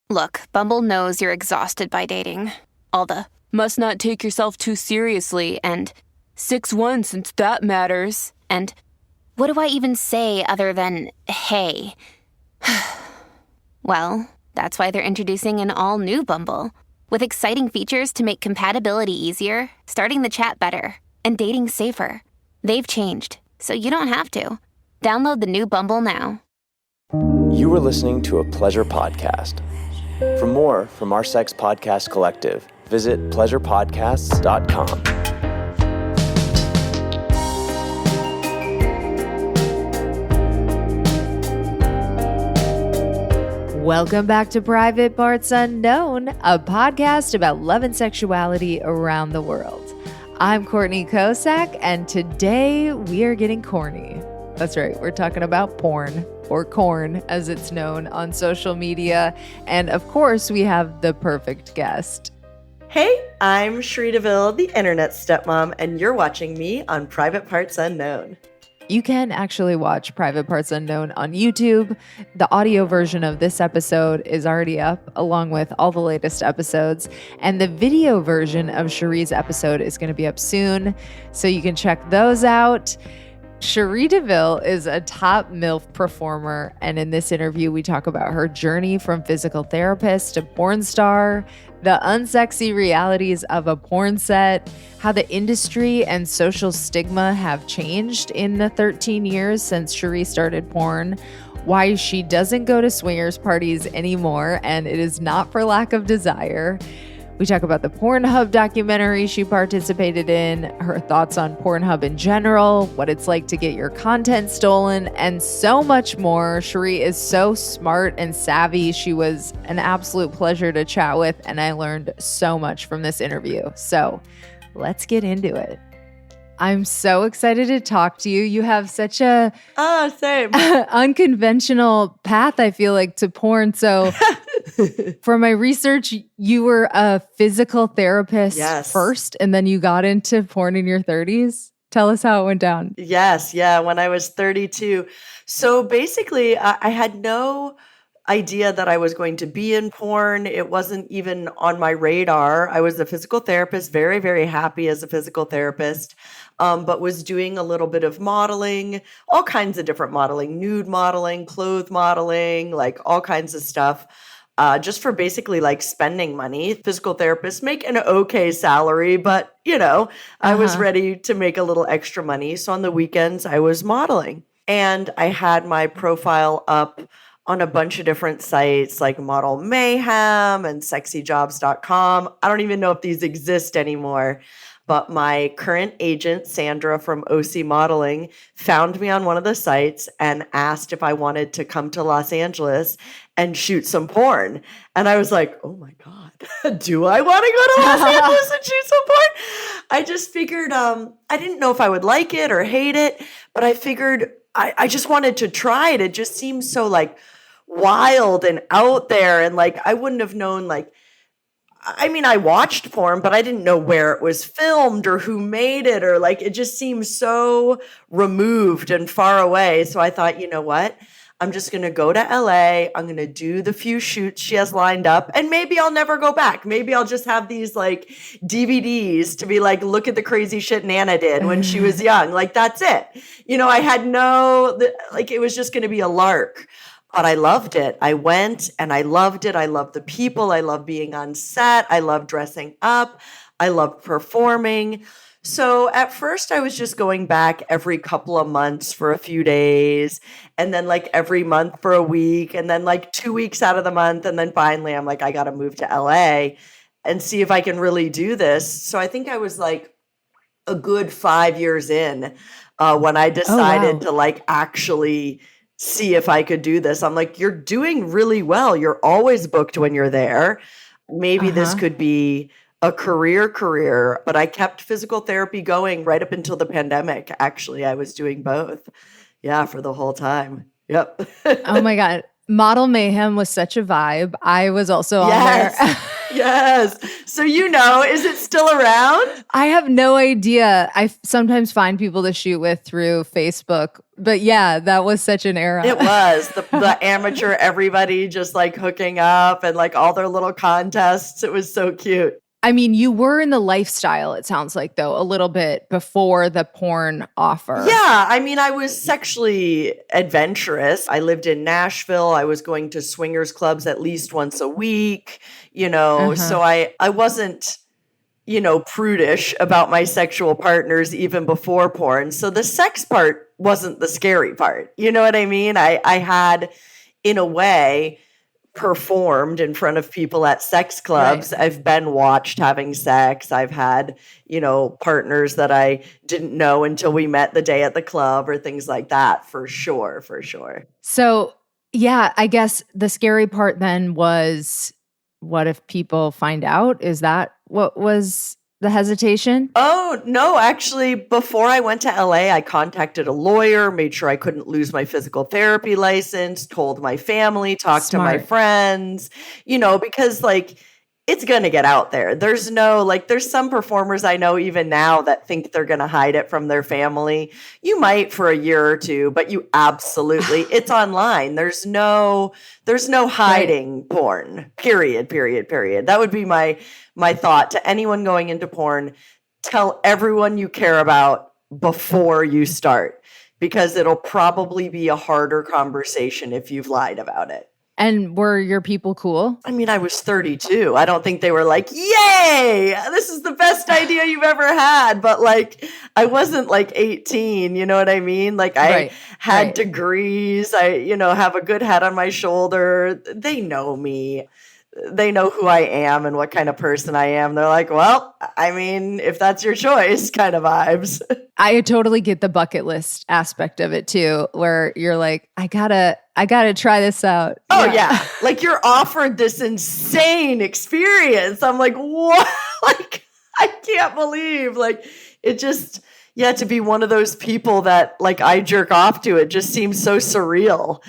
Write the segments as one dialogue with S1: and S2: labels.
S1: Look, Bumble knows you're exhausted by dating. All the must not take yourself too seriously and 6'1" since that matters. And what do I even say other than hey? Well, that's why they're introducing an all-new Bumble with exciting features to make compatibility easier, starting the chat better, and dating safer. They've changed, so you don't have to. Download the new Bumble now.
S2: You were listening to a Pleasure podcast. For more from our Sex Podcast Collective, visit pleasurepodcasts.com.
S3: Welcome back to Private Parts Unknown, a podcast about love and sexuality around the world. I'm Courtney Kocak, and today we are getting corny. That's right, we're talking about porn, or corn as it's known on social media. And of course, we have the perfect guest.
S4: Hey, I'm Cherie DeVille, the internet stepmom, and you're watching me on Private Parts Unknown.
S3: You can actually watch Private Parts Unknown on YouTube. The audio version of this episode is already up, along with all the latest episodes. And the video version of Cherie's episode is going to be up soon, so you can check those out. Cherie DeVille is a top MILF performer, and in this interview, we talk about her journey from physical therapist to porn star, the unsexy realities of a porn set, how the industry and social stigma have changed in the 13 years since Cherie started porn, why she doesn't go to swingers parties anymore, and it is not for lack of desire. We talk about the Pornhub documentary she participated in, her thoughts on Pornhub in general, what it's like to get your content stolen, and so much more. Cherie is so smart and savvy. She was an absolute pleasure to chat with, and I learned so much from this interview. So let's get into it. I'm so excited to talk to you. You have such a
S4: Same.
S3: unconventional path, I feel like, to porn. So for my research, you were a physical therapist first, and then you got into porn in your 30s. Tell us how it went down.
S4: Yes, yeah, when I was 32. So basically, I had no idea that I was going to be in porn. It wasn't even on my radar. I was a physical therapist, very, very happy as a physical therapist, but was doing a little bit of modeling, all kinds of different modeling, nude modeling, clothes modeling, like all kinds of stuff. Just for basically like spending money. Physical therapists make an okay salary, but I was ready to make a little extra money. So on the weekends, I was modeling, and I had my profile up on a bunch of different sites like Model Mayhem and sexyjobs.com. I don't even know if these exist anymore. But my current agent, Sandra from OC Modeling, found me on one of the sites and asked if I wanted to come to Los Angeles and shoot some porn. And I was like, oh my God, do I want to go to Los Angeles and shoot some porn? I just figured, I didn't know if I would like it or hate it, but I figured I just wanted to try it. It just seems so like wild and out there. And like, I wouldn't have known I watched porn, but I didn't know where it was filmed or who made it, or like, it just seems so removed and far away. So I thought, you know what? I'm just going to go to LA. I'm going to do the few shoots she has lined up, and maybe I'll never go back. Maybe I'll just have these like DVDs to be like, look at the crazy shit Nana did when she was young. Like, that's it. I had it was just going to be a lark. But I loved it. I went and I loved it. I loved the people. I loved being on set. I loved dressing up. I loved performing. So at first I was just going back every couple of months for a few days, and then like every month for a week, and then like 2 weeks out of the month. And then finally I'm like, I got to move to LA and see if I can really do this. So I think I was like a good 5 years in when I decided to like actually see if I could do this. I'm like, you're doing really well. You're always booked when you're there. Maybe this could be a career, but I kept physical therapy going right up until the pandemic. Actually, I was doing both. Yeah, for the whole time. Yep.
S3: Oh my God. Model Mayhem was such a vibe. I was also on there.
S4: Yes. So, is it still around?
S3: I have no idea. I sometimes find people to shoot with through Facebook. But yeah, that was such an era.
S4: It was the amateur, everybody just like hooking up and like all their little contests. It was so cute.
S3: I mean, you were in the lifestyle, it sounds like, though, a little bit before the porn offer.
S4: Yeah. I mean, I was sexually adventurous. I lived in Nashville. I was going to swingers clubs at least once a week, so I wasn't, prudish about my sexual partners even before porn. So the sex part wasn't the scary part. You know what I mean? I had, in a way, performed in front of people at sex clubs. Right. I've been watched having sex. I've had, partners that I didn't know until we met the day at the club or things like that, for sure.
S3: So, yeah, I guess the scary part then was, what if people find out? Is that what was the hesitation?
S4: Oh, no. Actually, before I went to LA, I contacted a lawyer, made sure I couldn't lose my physical therapy license, told my family, talked to my friends, because it's going to get out there. There's there's some performers I know even now that think they're going to hide it from their family. You might for a year or two, but you absolutely, it's online. There's no hiding porn, period. That would be my thought to anyone going into porn. Tell everyone you care about before you start, because it'll probably be a harder conversation if you've lied about it.
S3: And were your people cool?
S4: I mean, I was 32. I don't think they were like, yay, this is the best idea you've ever had. But I wasn't 18, you know what I mean? I had degrees. I, have a good head on my shoulder. They know me. They know who I am and what kind of person I am. They're like, well, I mean, if that's your choice, kind of vibes.
S3: I totally get the bucket list aspect of it too, where you're like, I gotta try this out.
S4: Oh yeah. You're offered this insane experience. I'm like, what? I can't believe it just, to be one of those people that I jerk off to, it just seems so surreal,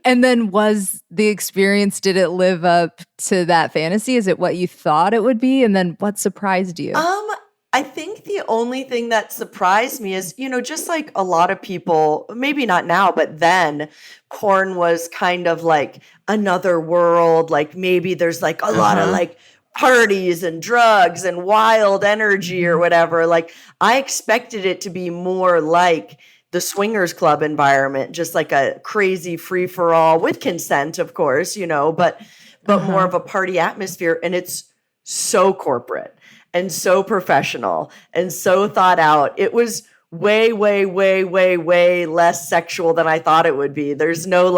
S3: And then was the experience, did it live up to that fantasy? Is it what you thought it would be? And then what surprised you?
S4: I think the only thing that surprised me is, just like a lot of people, maybe not now, but then porn was kind of like another world. Maybe there's a lot of parties and drugs and wild energy or whatever. I expected it to be more like the swingers club environment, just like a crazy free for all with consent, of course, but more of a party atmosphere. And it's so corporate and so professional and so thought out. It was way, way, way, way, way less sexual than I thought it would be. There's no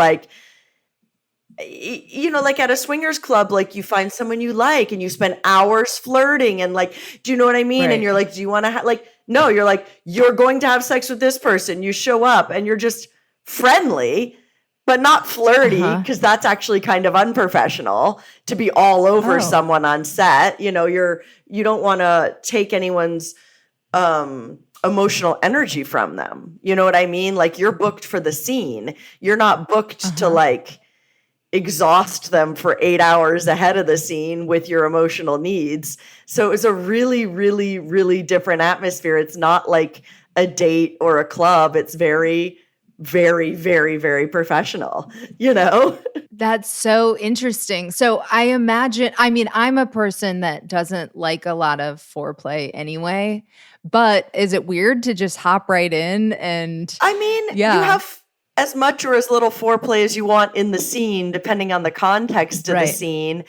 S4: at a swingers club, you find someone you like and you spend hours flirting and do you know what I mean? Right. And you're like, do you want to no, you're you're going to have sex with this person. You show up and you're just friendly, but not flirty, because that's actually kind of unprofessional to be all over someone on set. You don't want to take anyone's emotional energy from them. You know what I mean? You're booked for the scene. You're not booked to exhaust them for 8 hours ahead of the scene with your emotional needs. So it was a really, really, really different atmosphere. It's not like a date or a club. It's very, very, very, very professional,
S3: That's so interesting. So I imagine, I'm a person that doesn't like a lot of foreplay anyway, but is it weird to just hop right in and
S4: you have as much or as little foreplay as you want in the scene, depending on the context of the scene.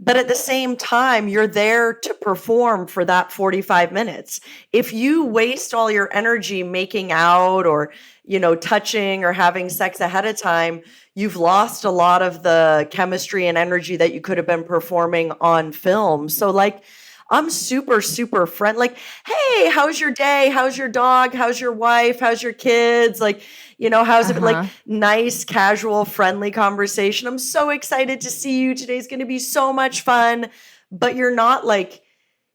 S4: But at the same time, you're there to perform for that 45 minutes. If you waste all your energy making out or, touching or having sex ahead of time, you've lost a lot of the chemistry and energy that you could have been performing on film. So I'm super, super friendly. Hey, how's your day? How's your dog? How's your wife? How's your kids? How's it? Nice, casual, friendly conversation. I'm so excited to see you. Today's going to be so much fun. But you're not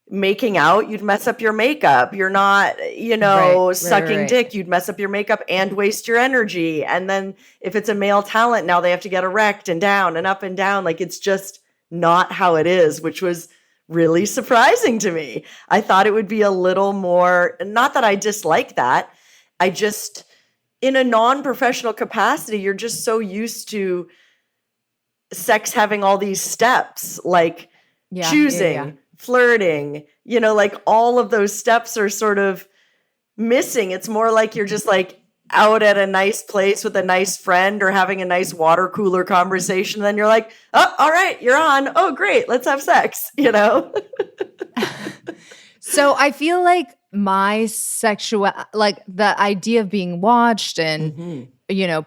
S4: making out. You'd mess up your makeup. You're not, sucking dick. You'd mess up your makeup and waste your energy. And then if it's a male talent, now they have to get erect and down and up and down. It's just not how it is, which was really surprising to me. I thought it would be a little more, not that I dislike that. I just, in a non-professional capacity, you're just so used to sex having all these steps, like choosing, flirting, like all of those steps are sort of missing. It's more like you're just like out at a nice place with a nice friend or having a nice water cooler conversation. Then you're like, oh, all right, you're on. Oh, great. Let's have sex,
S3: So I feel like my like the idea of being watched and,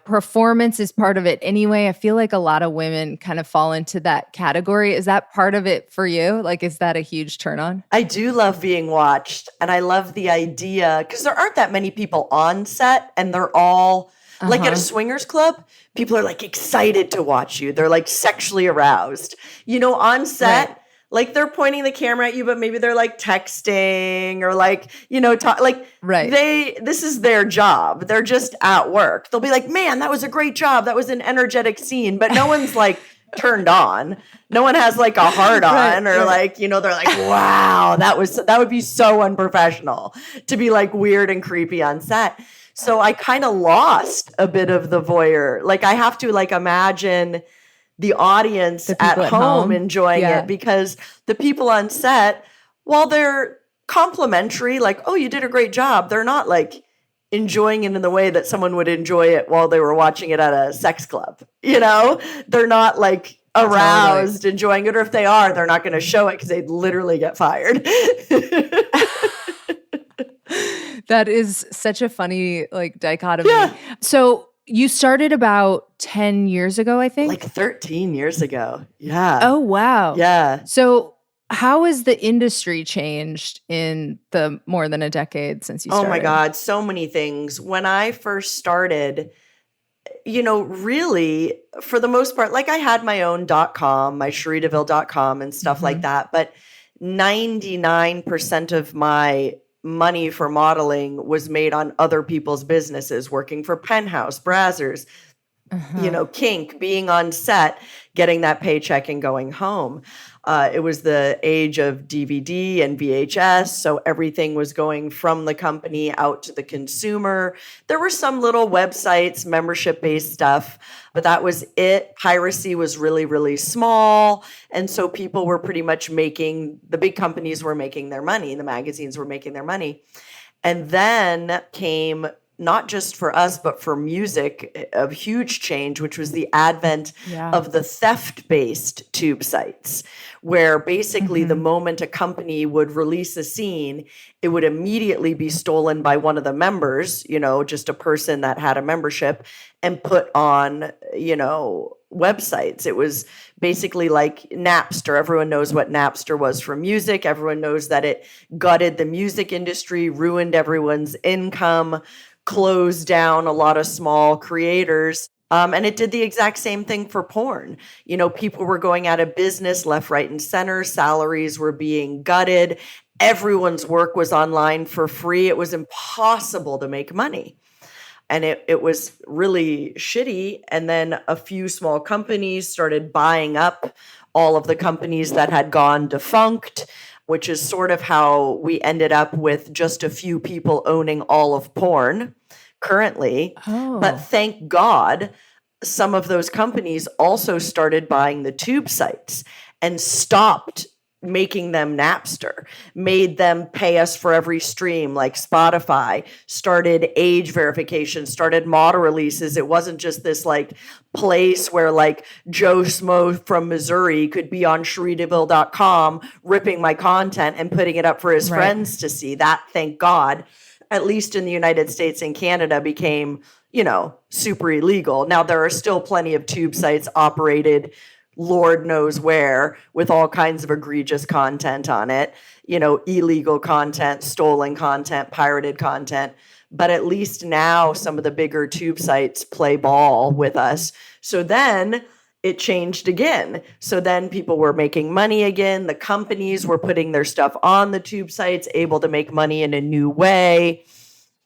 S3: performance is part of it anyway. I feel like a lot of women kind of fall into that category. Is that part of it for you? Like, is that a huge turn on?
S4: I do love being watched. And I love the idea because there aren't that many people on set and they're all like at a swingers club. People are like excited to watch you. They're like sexually aroused, on set. Right. Like they're pointing the camera at you, but maybe they're like texting or like, this is their job. They're just at work. They'll be like, man, that was a great job. That was an energetic scene, but no one's like turned on. No one has like a hard on or like, they're like, wow, that would be so unprofessional to be like weird and creepy on set. So I kind of lost a bit of the voyeur. Like I have to like imagine the audience at home enjoying it because the people on set, while they're complimentary, like, oh, you did a great job, they're not like enjoying it in the way that someone would enjoy it while they were watching it at a sex club. They're not like aroused, enjoying it. Or if they are, they're not going to show it because they'd literally get fired.
S3: That is such a funny like dichotomy. Yeah. So you started about 10 years ago, I think?
S4: Like 13 years ago. Yeah.
S3: Oh, wow.
S4: Yeah.
S3: So how has the industry changed in the more than a decade since you started?
S4: Oh my God, so many things. When I first started, really, for the most part, like I had my own .com, my CherieDeVille.com and stuff like that, but 99% of my money for modeling was made on other people's businesses, working for Penthouse, Brazzers, Kink, being on set, getting that paycheck and going home. It was the age of DVD and VHS, so everything was going from the company out to the consumer. There were some little websites, membership-based stuff, but that was it. Piracy was really, really small, and so people were pretty much the big companies were making their money, the magazines were making their money. And then came, not just for us, but for music, a huge change, which was the advent of the theft-based tube sites, where basically the moment a company would release a scene, it would immediately be stolen by one of the members, just a person that had a membership, and put on, websites. It was basically like Napster. Everyone knows what Napster was for music. Everyone knows that it gutted the music industry, ruined everyone's income, closed down a lot of small creators. And it did the exact same thing for porn. People were going out of business left, right, and center. Salaries were being gutted. Everyone's work was online for free. It was impossible to make money. And it was really shitty. And then a few small companies started buying up all of the companies that had gone defunct, which is sort of how we ended up with just a few people owning all of porn currently. Oh. But thank God, some of those companies also started buying the tube sites and stopped making them Napster, made them pay us for every stream, like Spotify, started age verification, started model releases. It wasn't just this like place where like Joe Smo from Missouri could be on CherieDeVille.com ripping my content and putting it up for his friends to see. That, thank God, at least in the United States and Canada, became, super illegal. Now, there are still plenty of tube sites operated Lord knows where, with all kinds of egregious content on it, illegal content, stolen content, pirated content. But at least now some of the bigger tube sites play ball with us. So then it changed again. So then people were making money again. The companies were putting their stuff on the tube sites, able to make money in a new way.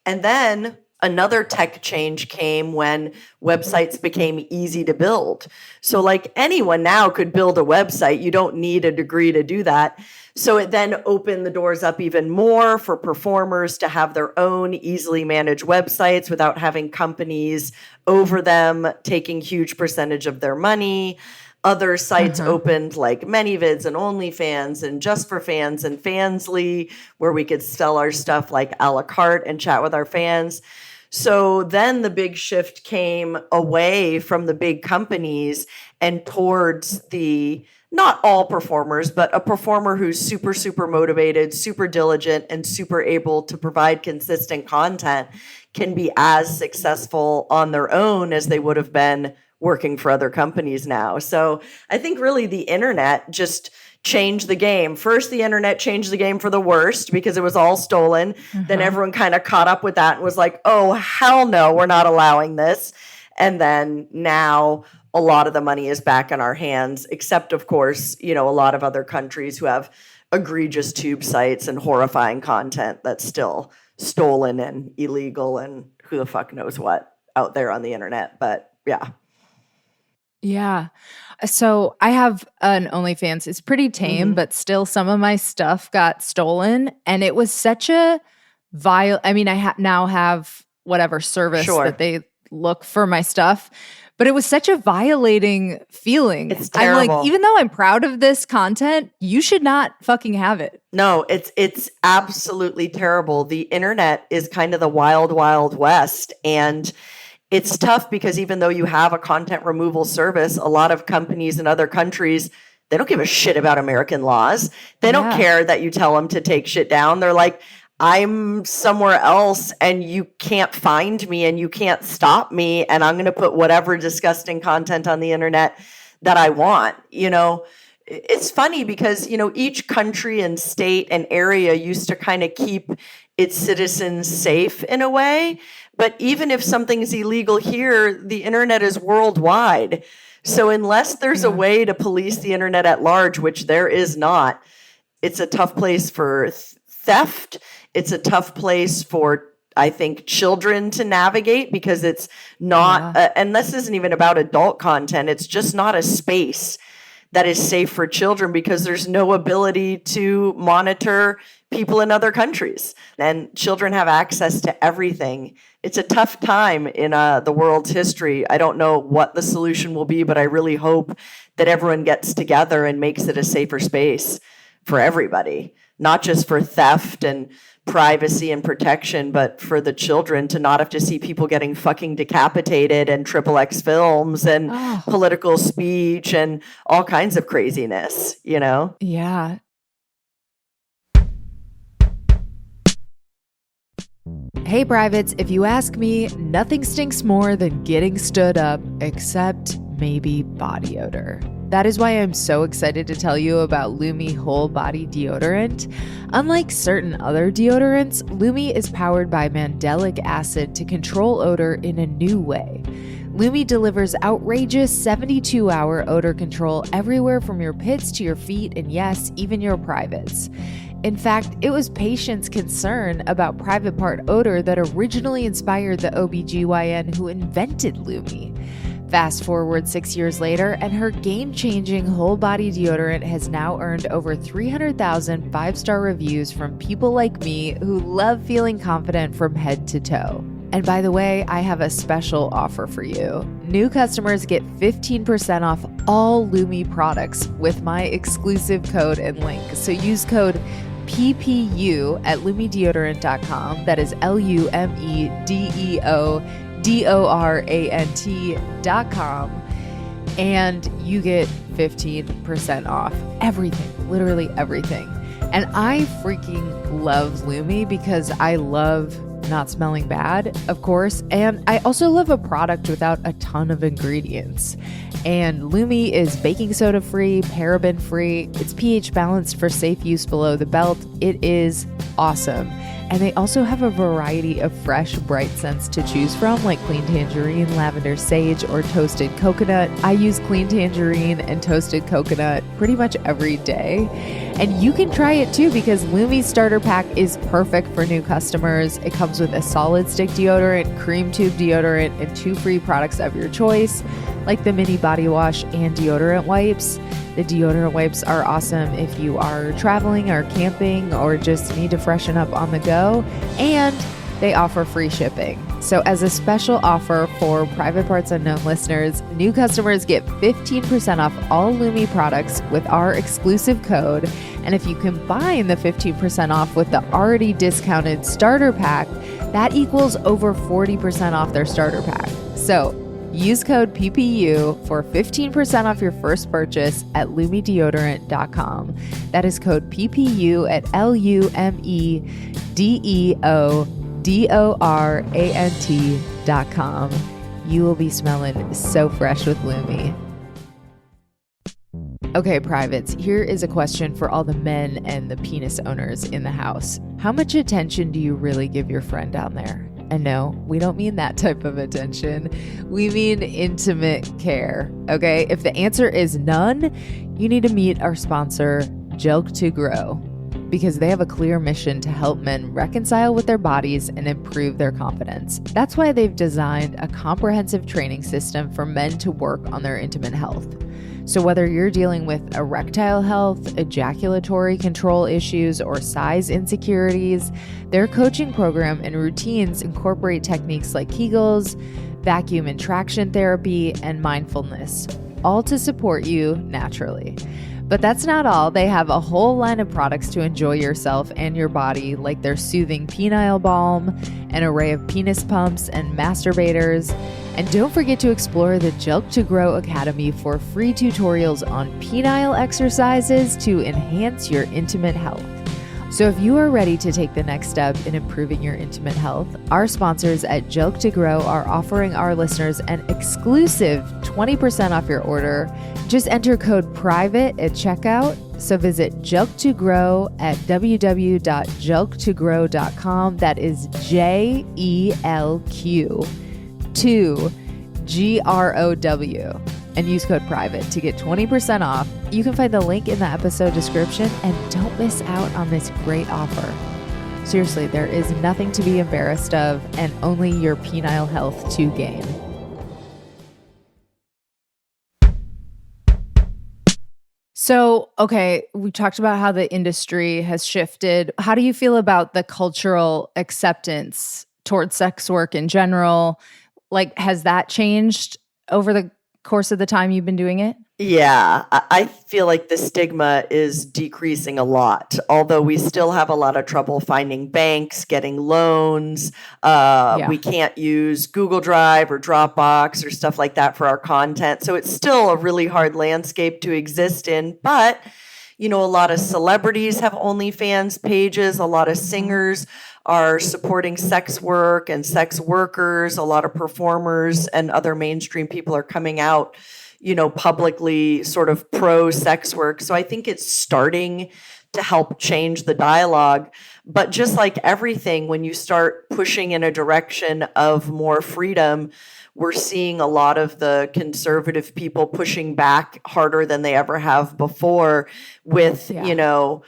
S4: And then another tech change came when websites became easy to build. So like anyone now could build a website. You don't need a degree to do that. So it then opened the doors up even more for performers to have their own easily managed websites without having companies over them taking huge percentage of their money. Other sites opened like ManyVids and OnlyFans and Just for Fans and Fansly, where we could sell our stuff like a la carte and chat with our fans. So then the big shift came away from the big companies and towards the, not all performers, but a performer who's super, super motivated, super diligent, and super able to provide consistent content can be as successful on their own as they would have been working for other companies now. So I think really the internet just changed the game. First, the internet changed the game for the worst because it was all stolen. Then everyone kind of caught up with that and was like, oh, hell no, we're not allowing this. And then now a lot of the money is back in our hands, except, of course, a lot of other countries who have egregious tube sites and horrifying content that's still stolen and illegal and who the fuck knows what out there on the internet. But yeah.
S3: Yeah. So I have an OnlyFans. It's pretty tame, but still some of my stuff got stolen. And it was such a I now have whatever service that they look for my stuff. But it was such a violating feeling.
S4: It's terrible.
S3: I'm like, even though I'm proud of this content, you should not fucking have it.
S4: No, it's absolutely terrible. The internet is kind of the wild, wild west. And it's tough because even though you have a content removal service, a lot of companies in other countries, they don't give a shit about American laws. They don't care that you tell them to take shit down. They're like, I'm somewhere else and you can't find me and you can't stop me. And I'm going to put whatever disgusting content on the internet that I want. It's funny because, each country and state and area used to kind of keep its citizens safe in a way. But even if something's illegal here, the internet is worldwide. So unless there's a way to police the internet at large, which there is not, it's a tough place for theft. It's a tough place for, I think, children to navigate because it's not, and this isn't even about adult content, it's just not a space that is safe for children because there's no ability to monitor people in other countries. And children have access to everything. It's a tough time in the world's history. I don't know what the solution will be, but I really hope that everyone gets together and makes it a safer space for everybody, not just for theft and privacy and protection, but for the children to not have to see people getting fucking decapitated and XXX films and political speech and all kinds of craziness,
S3: Yeah. Hey, privates, if you ask me, nothing stinks more than getting stood up, except maybe body odor. That is why I'm so excited to tell you about Lumi Whole Body Deodorant. Unlike certain other deodorants, Lumi is powered by mandelic acid to control odor in a new way. Lumi delivers outrageous 72-hour odor control everywhere from your pits to your feet and yes, even your privates. In fact, it was patients' concern about private part odor that originally inspired the OBGYN who invented Lumi. Fast forward 6 years later, and her game-changing whole body deodorant has now earned over 300,000 5-star reviews from people like me who love feeling confident from head to toe. And by the way, I have a special offer for you. New customers get 15% off all Lumi products with my exclusive code and link. So use code PPU at lumideodorant.com. That is LumiDeodorant.com. And you get 15% off everything, literally everything. And I freaking love Lumi because I love not smelling bad, of course. And I also love a product without a ton of ingredients. And Lumi is baking soda free, paraben free. It's pH balanced for safe use below the belt. It is awesome. And they also have a variety of fresh, bright scents to choose from, like clean tangerine, lavender sage, or toasted coconut. I use clean tangerine and toasted coconut pretty much every day. And you can try it too, because Lume's starter pack is perfect for new customers. It comes with a solid stick deodorant, cream tube deodorant, and 2 free products of your choice, like the mini body wash and deodorant wipes. The deodorant wipes are awesome if you are traveling or camping or just need to freshen up on the go, and they offer free shipping. So as a special offer for Private Parts Unknown listeners, new customers get 15% off all Lume products with our exclusive code. And if you combine the 15% off with the already discounted starter pack, that equals over 40% off their starter pack. So use code PPU for 15% off your first purchase at lumedeodorant.com. That is code PPU at LumeDeodorant.com. You will be smelling so fresh with Lume. Okay, privates, here is a question for all the men and the penis owners in the house. How much attention do you really give your friend down there? And no, we don't mean that type of attention. We mean intimate care, okay? If the answer is none, you need to meet our sponsor, Jelk to Grow, because they have a clear mission to help men reconcile with their bodies and improve their confidence. That's why they've designed a comprehensive training system for men to work on their intimate health. So whether you're dealing with erectile health, ejaculatory control issues, or size insecurities, their coaching program and routines incorporate techniques like Kegels, vacuum and traction therapy, and mindfulness, all to support you naturally. But that's not all. They have a whole line of products to enjoy yourself and your body, like their soothing penile balm, an array of penis pumps and masturbators. And don't forget to explore the Jelk to Grow Academy for free tutorials on penile exercises to enhance your intimate health. So if you are ready to take the next step in improving your intimate health, our sponsors at Jelk to Grow are offering our listeners an exclusive 20% off your order. Just enter code PRIVATE at checkout. So visit Jelk to Grow at www.jelk2grow.com. That is JELQ to GROW. And use code PRIVATE to get 20% off. You can find the link in the episode description, and don't miss out on this great offer. Seriously, there is nothing to be embarrassed of and only your penile health to gain. So, okay, we talked about how the industry has shifted. How do you feel about the cultural acceptance towards sex work in general? Like, has that changed over the course of the time you've been doing it?
S4: Yeah, I feel like the stigma is decreasing a lot, although we still have a lot of trouble finding banks, getting loans. We can't use Google Drive or Dropbox or stuff like that for our content. So it's still a really hard landscape to exist in. But, you know, a lot of celebrities have OnlyFans pages. A lot of singers are supporting sex work and sex workers. A lot of performers and other mainstream people are coming out, you know, publicly sort of pro sex work. So I think it's starting to help change the dialogue. But just like everything, when you start pushing in a direction of more freedom, we're seeing a lot of the conservative people pushing back harder than they ever have before with, you know,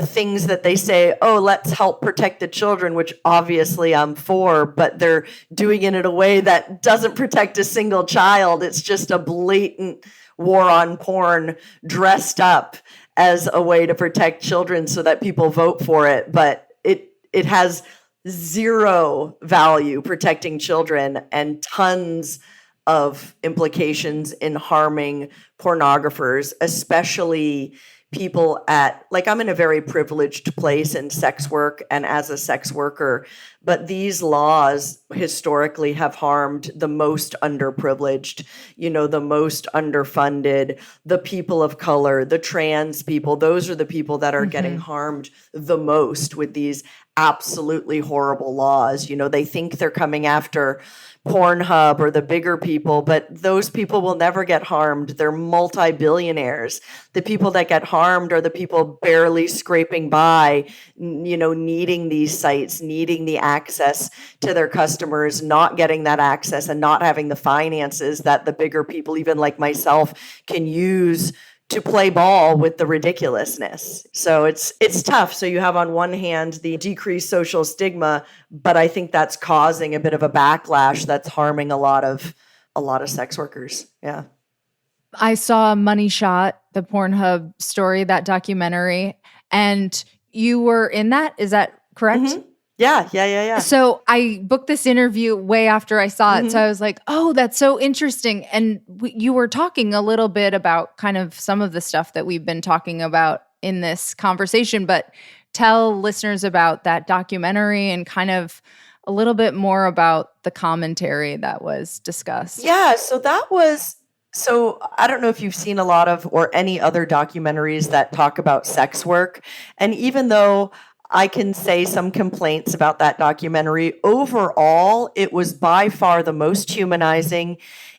S4: things that they say, oh, let's help protect the children, which obviously I'm for, but they're doing it in a way that doesn't protect a single child. It's just a blatant war on porn dressed up as a way to protect children so that people vote for it. But it has zero value protecting children and tons of implications in harming pornographers, especially people at, like, I'm in a very privileged place in sex work and as a sex worker, But these laws historically have harmed the most underprivileged, the most underfunded, the people of color, the trans people. Those are the people that are getting harmed the most with these absolutely horrible laws. They think they're coming after Pornhub or the bigger people, but those people will never get harmed. They're multi-billionaires. The people that get harmed are the people barely scraping by, needing these sites, needing the access to their customers, not getting that access and not having the finances that the bigger people, even like myself, can use to play ball with the ridiculousness. So it's tough. So you have on one hand the decreased social stigma, but I think that's causing a bit of a backlash that's harming a lot of sex workers. Yeah.
S3: I saw Money Shot, the Pornhub story, that documentary, and you were in that. Is that correct?
S4: Mm-hmm. Yeah.
S3: So I booked this interview way after I saw it. So I was like, oh, that's so interesting. And you were talking a little bit about kind of some of the stuff that we've been talking about in this conversation, but tell listeners about that documentary and kind of a little bit more about the commentary that was discussed.
S4: Yeah, so I don't know if you've seen a lot of or any other documentaries that talk about sex work. And even though I can say some complaints about that documentary, overall, it was by far the most humanizing.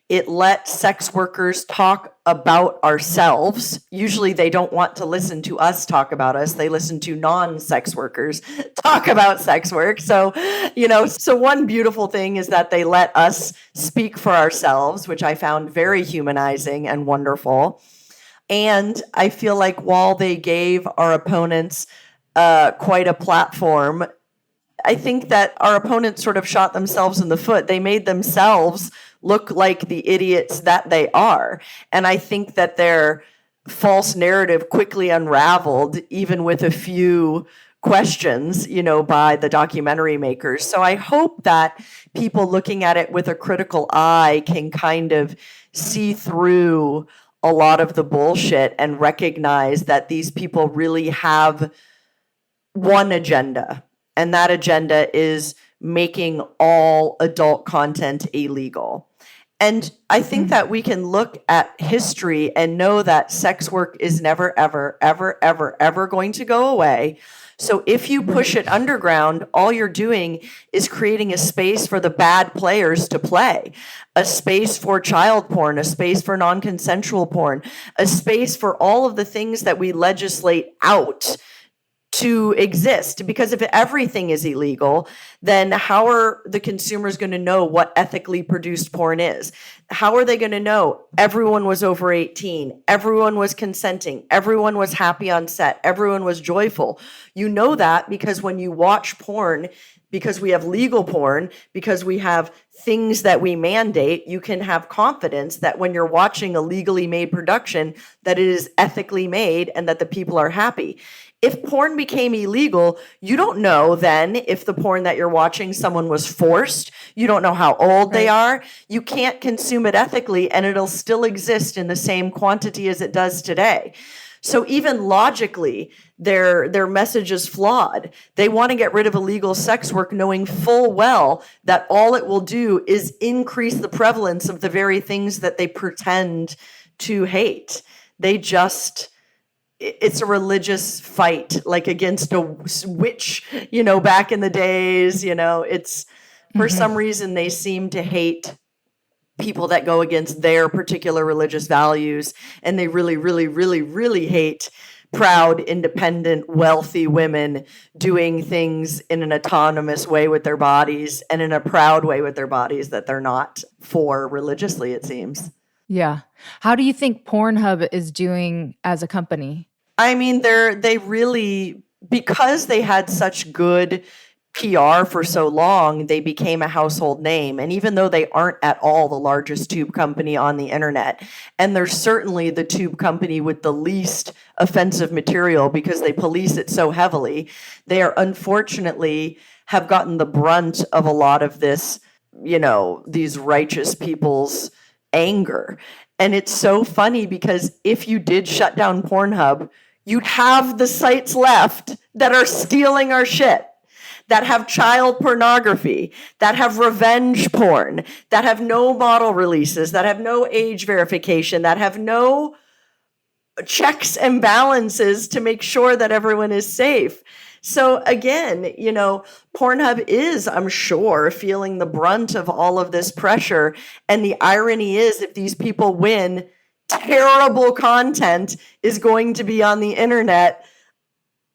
S4: It let sex workers talk about ourselves. Usually they don't want to listen to us talk about us. They listen to non-sex workers talk about sex work. So, so one beautiful thing is that they let us speak for ourselves, which I found very humanizing and wonderful. And I feel like while they gave our opponents quite a platform, I think that our opponents sort of shot themselves in the foot. They made themselves look like the idiots that they are. And I think that their false narrative quickly unraveled, even with a few questions, by the documentary makers. So I hope that people looking at it with a critical eye can kind of see through a lot of the bullshit and recognize that these people really have one agenda, and that agenda is making all adult content illegal. And I think that we can look at history and know that sex work is never, ever, ever, ever, ever going to go away. So if you push it underground, all you're doing is creating a space for the bad players to play, a space for child porn, a space for non-consensual porn, a space for all of the things that we legislate out to exist. Because if everything is illegal, then how are the consumers going to know what ethically produced porn is? How are they going to know everyone was over 18, everyone was consenting, everyone was happy on set, everyone was joyful? You know that because when you watch porn, because we have legal porn, because we have things that we mandate, you can have confidence that when you're watching a legally made production, that it is ethically made and that the people are happy. If porn became illegal, you don't know then if the porn that you're watching, someone was forced. You don't know how old they are. You can't consume it ethically, and it'll still exist in the same quantity as it does today. So even logically, their message is flawed. They want to get rid of illegal sex work, knowing full well that all it will do is increase the prevalence of the very things that they pretend to hate. It's a religious fight, like against a witch, back in the days, it's for some reason they seem to hate people that go against their particular religious values. And they really, really, really, really hate proud, independent, wealthy women doing things in an autonomous way with their bodies and in a proud way with their bodies that they're not for religiously, it seems.
S3: Yeah. How do you think Pornhub is doing as a company?
S4: I mean, they really, because they had such good PR for so long, they became a household name. And even though they aren't at all the largest tube company on the internet, and they're certainly the tube company with the least offensive material because they police it so heavily, they are unfortunately have gotten the brunt of a lot of this, these righteous people's anger. And it's so funny because if you did shut down Pornhub, you'd have the sites left that are stealing our shit, that have child pornography, that have revenge porn, that have no model releases, that have no age verification, that have no checks and balances to make sure that everyone is safe. So again, Pornhub is, I'm sure, feeling the brunt of all of this pressure. And the irony is, if these people win, terrible content is going to be on the internet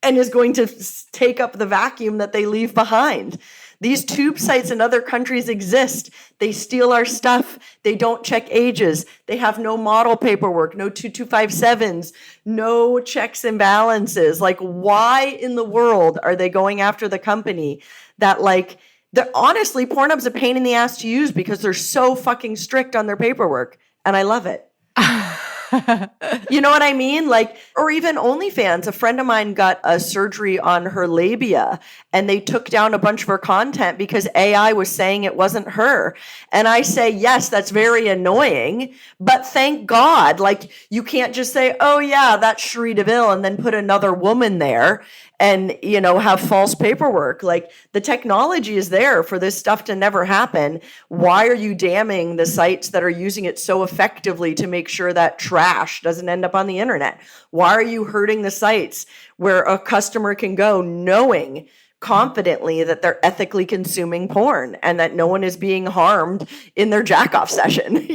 S4: and is going to take up the vacuum that they leave behind. These tube sites in other countries exist. They steal our stuff. They don't check ages. They have no model paperwork, no 2257s, no checks and balances. Like, why in the world are they going after the company that, honestly, Pornhub's a pain in the ass to use because they're so fucking strict on their paperwork. And I love it. You know what I mean? Or even OnlyFans. A friend of mine got a surgery on her labia and they took down a bunch of her content because AI was saying it wasn't her. And I say, yes, that's very annoying, but thank God. You can't just say, oh yeah, that's Cherie DeVille and then put another woman there and, have false paperwork. The technology is there for this stuff to never happen. Why are you damning the sites that are using it so effectively to make sure that trash doesn't end up on the internet? Why are you hurting the sites where a customer can go knowing confidently that they're ethically consuming porn and that no one is being harmed in their jack-off session,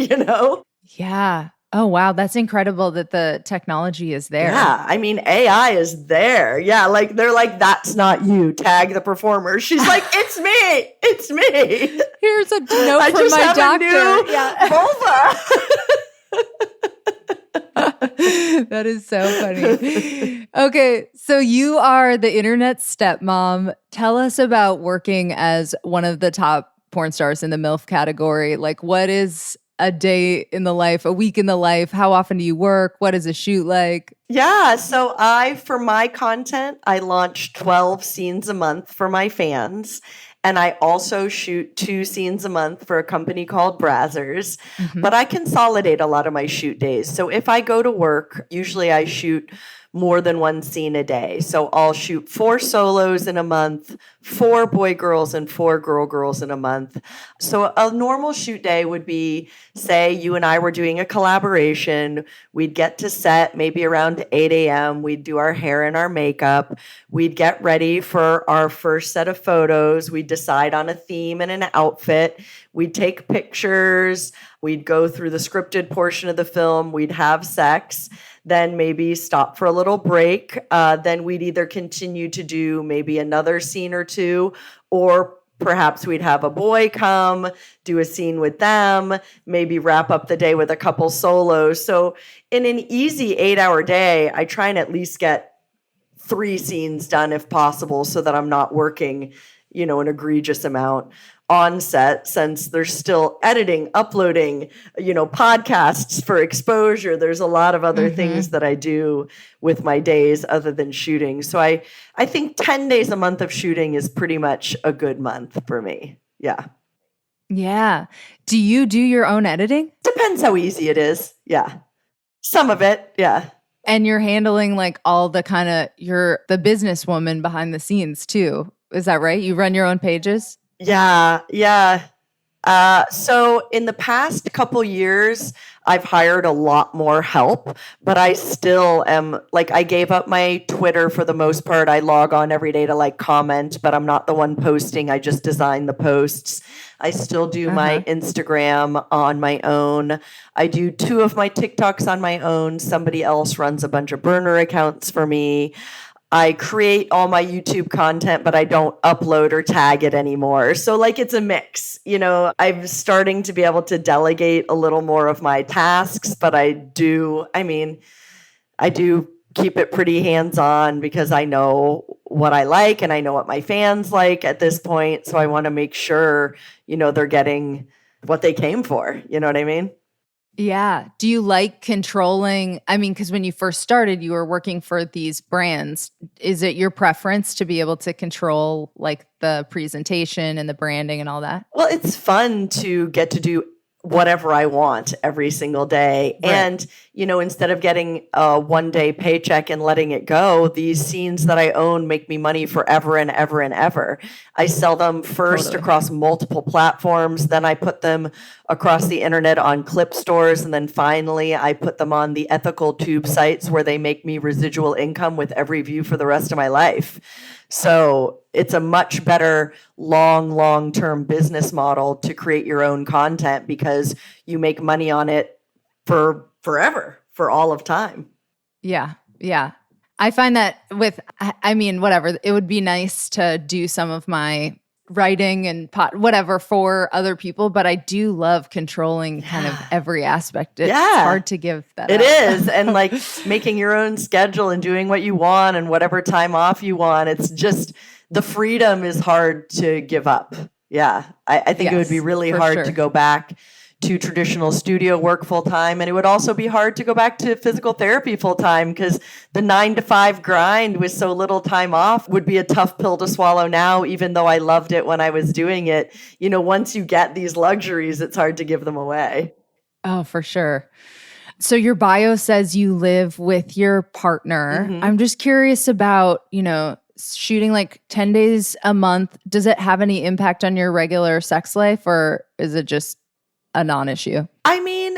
S3: Yeah. Oh, wow. That's incredible that the technology is there.
S4: Yeah. I mean, AI is there. Yeah. They're like, that's not you. Tag the performer. She's like, it's me. It's me.
S3: Here's a note
S4: I
S3: from
S4: just
S3: my
S4: have
S3: doctor.
S4: a new vulva.
S3: That is so funny. Okay, so you are the internet stepmom. Tell us about working as one of the top porn stars in the MILF category. What is a day in the life, a week in the life? How often do you work? What is a shoot like?
S4: Yeah, so for my content, I launch 12 scenes a month for my fans. And I also shoot 2 scenes a month for a company called Brazzers. Mm-hmm. But I consolidate a lot of my shoot days. So if I go to work, usually I shoot more than 1 scene a day. So I'll shoot 4 solos in a month, 4 boy girls and 4 girls in a month. So a normal shoot day would be, say you and I were doing a collaboration. We'd get to set maybe around 8 a.m. We'd do our hair and our makeup. We'd get ready for our first set of photos. We'd decide on a theme and an outfit. We'd take pictures. We'd go through the scripted portion of the film. We'd have sex. Then maybe stop for a little break. Then we'd either continue to do maybe another scene or 2, or perhaps we'd have a boy come, do a scene with them, maybe wrap up the day with a couple solos. So in an easy 8-hour day, I try and at least get 3 scenes done if possible so that I'm not working, an egregious amount on set, since there's still editing, uploading, podcasts for exposure. There's a lot of other things that I do with my days other than shooting. So I think 10 days a month of shooting is pretty much a good month for me. Yeah.
S3: Yeah. Do you do your own editing?
S4: Depends how easy it is. Yeah. Some of it. Yeah.
S3: And you're handling all the you're the businesswoman behind the scenes too. Is that right? You run your own pages?
S4: Yeah. So in the past couple years, I've hired a lot more help, but I still am I gave up my Twitter for the most part. I log on every day to comment, but I'm not the one posting. I just design the posts. I still do my Instagram on my own. I do 2 of my TikToks on my own. Somebody else runs a bunch of burner accounts for me. I create all my YouTube content, but I don't upload or tag it anymore. So it's a mix, I'm starting to be able to delegate a little more of my tasks, but I do keep it pretty hands-on because I know what I like and I know what my fans like at this point. So I want to make sure, they're getting what they came for. You know what I mean?
S3: Yeah. Do you like controlling? Because when you first started, you were working for these brands. Is it your preference to be able to control the presentation and the branding and all that?
S4: Well, it's fun to get to do whatever I want every single day.
S3: Right.
S4: And, instead of getting a one-day paycheck and letting it go, these scenes that I own make me money forever and ever and ever. I sell them first
S3: Totally.
S4: across multiple platforms, then I put them across the internet on clip stores, and then finally I put them on the ethical tube sites where they make me residual income with every view for the rest of my life. So it's a much better long-term business model to create your own content because you make money on it for forever, for all of time.
S3: Yeah. Yeah. I find that whatever, it would be nice to do some of my writing and whatever for other people, but I do love controlling kind of every aspect. It's hard to give that
S4: It
S3: up.
S4: is. And like making your own schedule and doing what you want and whatever time off you want. It's just the freedom is hard to give up. Yeah. I think it would be really hard to go back to traditional studio work full time. And it would also be hard to go back to physical therapy full time because the 9-to-5 grind with so little time off would be a tough pill to swallow now, even though I loved it when I was doing it. Once you get these luxuries, it's hard to give them away.
S3: Oh, for sure. So your bio says you live with your partner.
S4: Mm-hmm.
S3: I'm just curious about, shooting like 10 days a month. Does it have any impact on your regular sex life, or is it just a non-issue?
S4: I mean,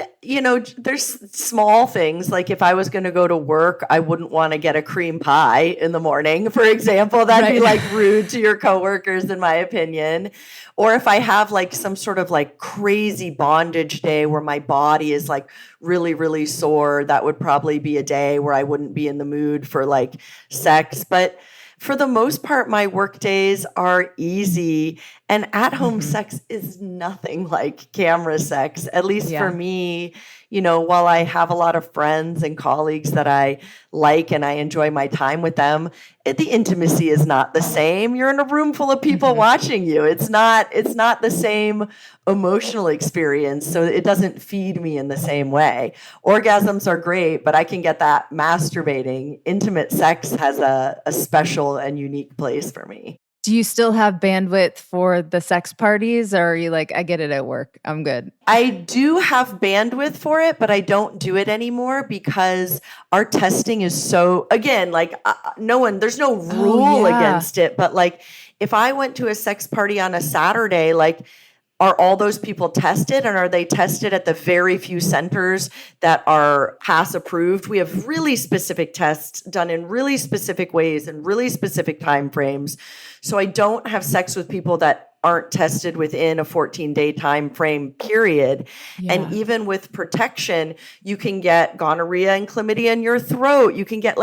S4: there's small things. Like if I was going to go to work, I wouldn't want to get a cream pie in the morning, for example. That'd be like rude to your coworkers, in my opinion. Or if I have like some sort of like crazy bondage day where my body is like really, really sore, that would probably be a day where I wouldn't be in the mood for like sex. But for the most part, my work days are easy, and at-home sex is nothing like camera sex, at least for me. While I have a lot of friends and colleagues that I like and I enjoy my time with them, the intimacy is not the same. You're in a room full of people watching you. It's not the same emotional experience, so it doesn't feed me in the same way. Orgasms are great, but I can get that masturbating. Intimate sex has a special and unique place for me.
S3: Do you still have bandwidth for the sex parties, or are you like, I get it at work, I'm good?
S4: I do have bandwidth for it, but I don't do it anymore because our testing is so, again, like there's no rule against it, but like if I went to a sex party on a Saturday, like, are all those people tested, and are they tested at the very few centers that are pass approved? We have really specific tests done in really specific ways and really specific time frames. So I don't have sex with people that aren't tested within a 14-day time frame period.
S3: Yeah.
S4: And even with protection, you can get gonorrhea and chlamydia in your throat. You can get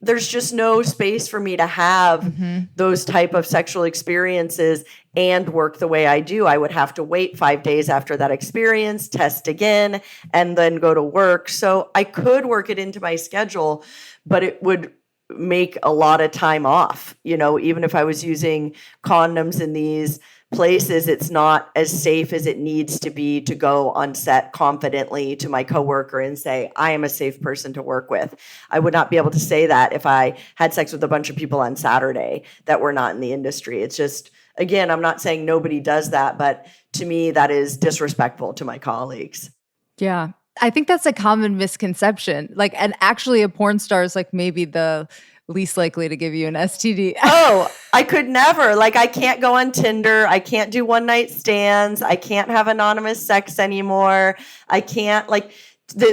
S4: there's just no space for me to have those type of sexual experiences and work the way I do. I would have to wait 5 days after that experience, test again, and then go to work. So I could work it into my schedule, but it would make a lot of time off. Even if I was using condoms in these places, it's not as safe as it needs to be to go on set confidently to my coworker and say, I am a safe person to work with. I would not be able to say that if I had sex with a bunch of people on Saturday that were not in the industry. It's just, again, I'm not saying nobody does that, but to me, that is disrespectful to my colleagues.
S3: Yeah. I think that's a common misconception. And actually a porn star is maybe the least likely to give you an STD.
S4: Oh, I could never. I can't go on Tinder. I can't do one night stands. I can't have anonymous sex anymore. I can't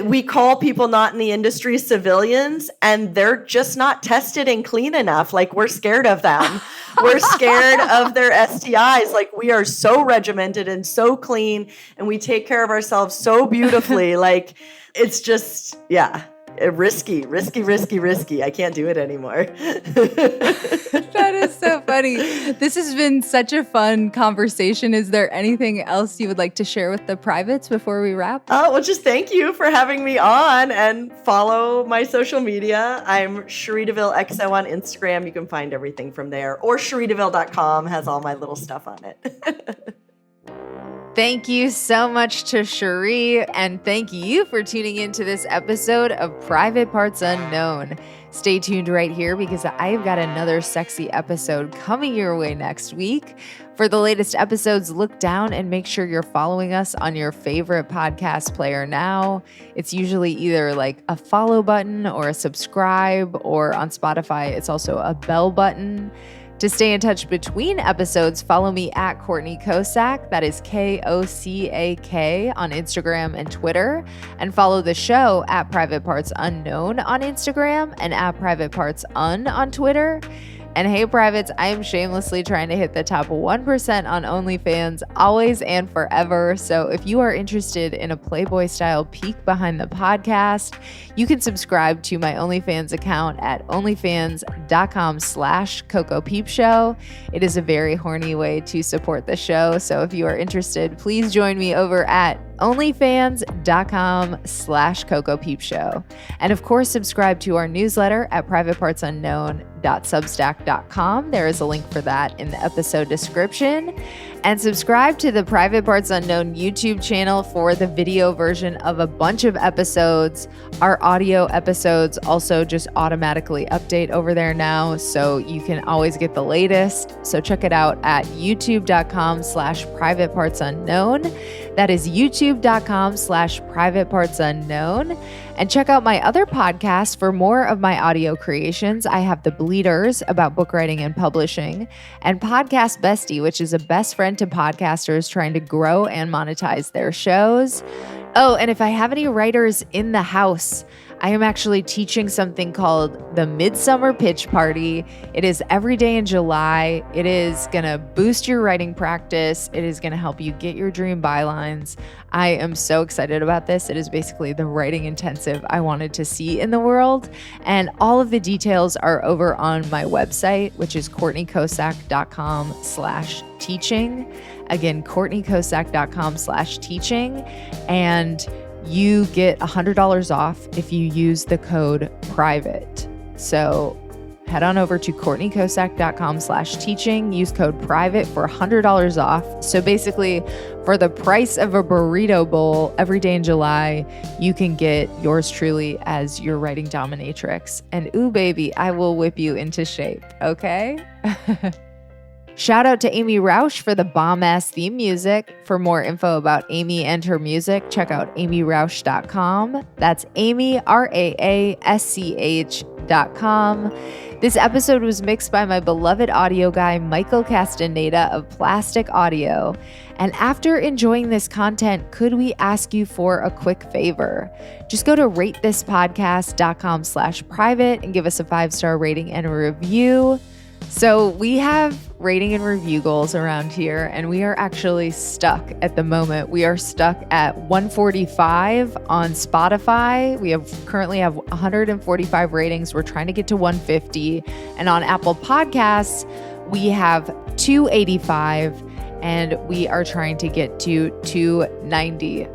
S4: we call people not in the industry civilians, and they're just not tested and clean enough. We're scared of them. We're scared of their STIs. We are so regimented and so clean, and we take care of ourselves so beautifully. It's just, risky. I can't do it anymore.
S3: That is so funny. This has been such a fun conversation. Is there anything else you would like to share with the privates before we wrap?
S4: Oh, well, just thank you for having me on, and follow my social media. I'm Cherie DeVille XO on Instagram. You can find everything from there, or CherieDeVille.com has all my little stuff on it.
S3: Thank you so much to Sheree, and thank you for tuning into this episode of Private Parts Unknown. Stay tuned right here because I've got another sexy episode coming your way next week. For the latest episodes, look down and make sure you're following us on your favorite podcast player now. It's usually either like a follow button or a subscribe, or on Spotify, it's also a bell button. To stay in touch between episodes, follow me at Courtney Kocak, that is Kocak on Instagram and Twitter, and follow the show at Private Parts Unknown on Instagram and at Private Parts Un on Twitter. And hey, privates, I am shamelessly trying to hit the top 1% on OnlyFans always and forever. So if you are interested in a Playboy-style peek behind the podcast, you can subscribe to my OnlyFans account at onlyfans.com/CocoPeepShow. It is a very horny way to support the show. So if you are interested, please join me over at onlyfans.com/CocoPeepShow. And of course, subscribe to our newsletter at privatepartsunknown.substack.com. There is a link for that in the episode description. And subscribe to the Private Parts Unknown YouTube channel for the video version of a bunch of episodes. Our audio episodes also just automatically update over there now, so you can always get the latest. So check it out at youtube.com/privatepartsunknown. That is youtube.com/privatepartsunknown. And check out my other podcasts for more of my audio creations. I have The Bleeders about book writing and publishing, and Podcast Bestie, which is a best friend to podcasters trying to grow and monetize their shows. Oh, and if I have any writers in the house, I am actually teaching something called the Midsummer Pitch Party. It is every day in July. It is going to boost your writing practice. It is going to help you get your dream bylines. I am so excited about this. It is basically the writing intensive I wanted to see in the world. And all of the details are over on my website, which is CourtneyKocak.com/teaching. Again, CourtneyKocak.com/teaching. And you get $100 off if you use the code PRIVATE. So head on over to CourtneyKocak.com/teaching, use code PRIVATE for $100 off. So basically, for the price of a burrito bowl every day in July, you can get yours truly as your writing dominatrix. And ooh, baby, I will whip you into shape, okay? Shout out to Amy Rausch for the bomb-ass theme music. For more info about Amy and her music, check out amyrausch.com. That's Amy, RAASCH.com. This episode was mixed by my beloved audio guy, Michael Castaneda of Plastic Audio. And after enjoying this content, could we ask you for a quick favor? Just go to ratethispodcast.com/private and give us a 5-star rating and a review. So we have rating and review goals around here, and we are actually stuck at the moment. We are stuck at 145 on Spotify. We currently have 145 ratings. We're trying to get to 150. And on Apple Podcasts, we have 285, and we are trying to get to 290.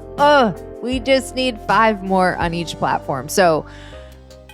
S3: We just need 5 more on each platform. So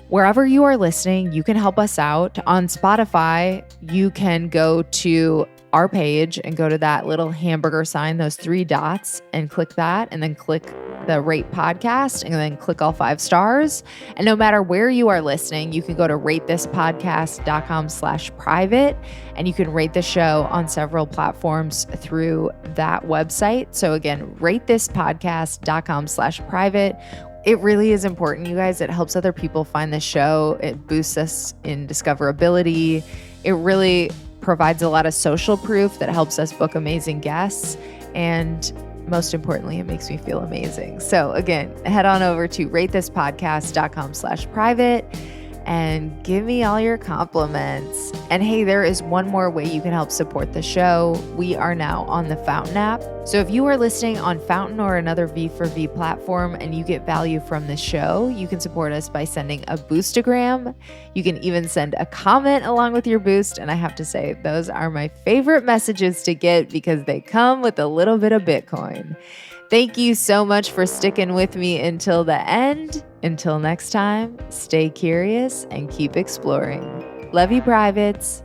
S3: wherever you are listening, you can help us out. On Spotify, you can go to our page and go to that little hamburger sign, those 3 dots, and click that, and then click the rate podcast, and then click all 5 stars. And no matter where you are listening, you can go to ratethispodcast.com/private, and you can rate the show on several platforms through that website. So again, ratethispodcast.com/private. It really is important, you guys. It helps other people find the show. It boosts us in discoverability. It really provides a lot of social proof that helps us book amazing guests. And most importantly, it makes me feel amazing. So again, head on over to ratethispodcast.com/private and give me all your compliments. And hey, there is one more way you can help support the show. We are now on the Fountain app. So if you are listening on Fountain or another V4V platform and you get value from the show, you can support us by sending a boostagram. You can even send a comment along with your boost. And I have to say, those are my favorite messages to get because they come with a little bit of Bitcoin. Thank you so much for sticking with me until the end. Until next time, stay curious and keep exploring. Love you, privates.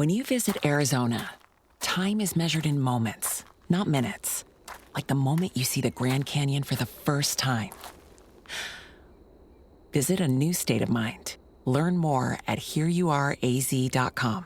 S5: When you visit Arizona, time is measured in moments, not minutes. Like the moment you see the Grand Canyon for the first time. Visit a new state of mind. Learn more at hereyouareaz.com.